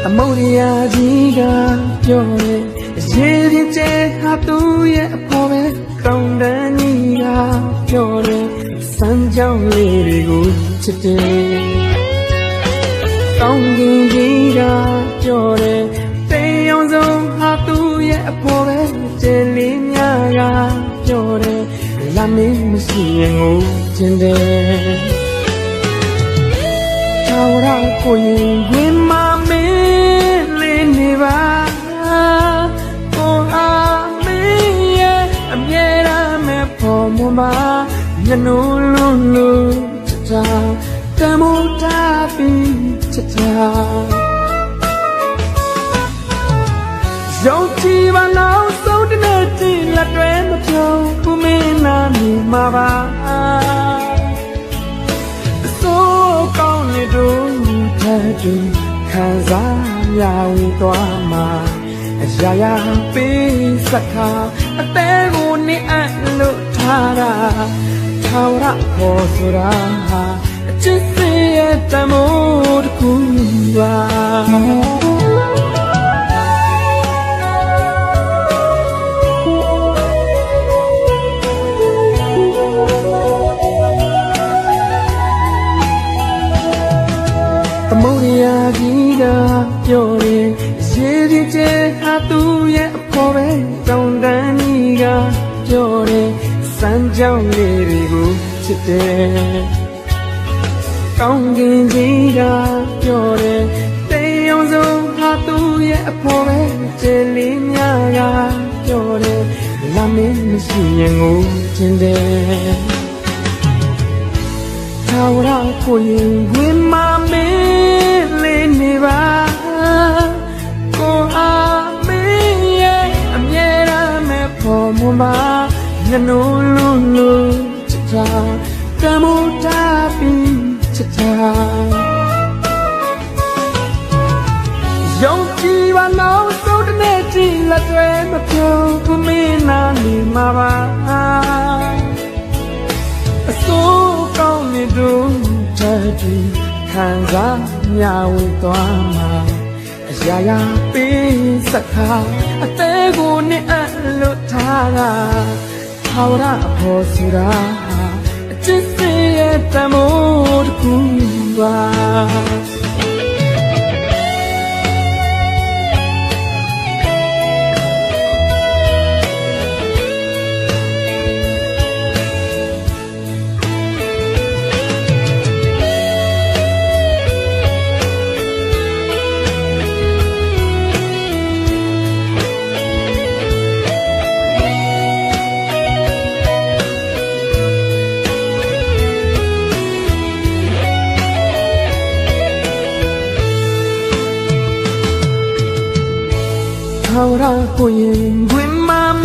သမုဒ္ဒရာကြီးကပြောတယ်ရေပြင်းကျဲဟာသူရဲ့အဖော်ပဲတောင်တန်းကြီးကပြောတယ်စမ်းကြောင်းလေးတွေကိုချစ်တယ်ကောင်းကင်ကြီးကပြောတယ်တေးရောင်စုံဟာသူရဲ့အဖော်ပဲကျဲလေးများကပြောတယ်လာမင်းမရှိရင်ကိုကျင်တယ်ထာဝရကိုရင်ဝင်မမင်းလေးနေပါကိုအားမင်းရဲ့အမြဲတမ်းမဲ့ဖို့မပါညနိုးလုံးလုံးချစ်တာတမိုးတာပြီးချစ်တာရောက်ကြည့်ပါနောက်ဆုံးတစ်နေ့တည်းလက်တွဲမပြုံးဘူးမင်းနာနေမှာပါဆိုကောင်းနေတော့တဲ့သူခံစားရဝင်သွားမှာအရာရာပေးစခါအသေးကိုနေအပ်လို့ထားတာထာဝရဖို့ဆိုတာဟာအချစ်စရဲ့တမိုးတစ်ခုပါသမုဒ္ဒရာကြီးကပြောတယ်ရေပြင်းကျဲဟာသူရဲ့အဖော်ပဲတောင်တန်းကြီးကပြောတယ်စမ်းကြောင်းလေးတွေကိုချစ်တယ်ကောင်းကင်ကြီးကပြောတယ်တေးရောင်စုံဟာသူရဲ့အဖော်ပဲကျဲလေးများကပြောတယ်လာမင်းမရှိရင်ကိုကျင်တယ်ထာဝရကိုရင်ဝင်မမင်းလေးနေပါကိုအားမင်းရဲ့အမြဲတမ်းမဲ့ဖို့မပါညနိုးလုံးလုံးချစ်တာတမိုးတာပြီးချစ်တာရောက်ကြည့်ပါနောက်ဆုံးတစ်နေ့တည်းလက်တွဲမပြုံးဘူးမင်းနာနေမှာပါအစိုးကောင်းနေတော့တဲ့သူခံစားရဝင်သွားမှာအရာရာပေးစခါအသေးကိုနေအပ်လို့ထားတာထာဝရအဖို့ဆိုတာအချစ်စရဲ့တမိုးတစ်ခုပါထာဝရကိုရင်ဝင်မမ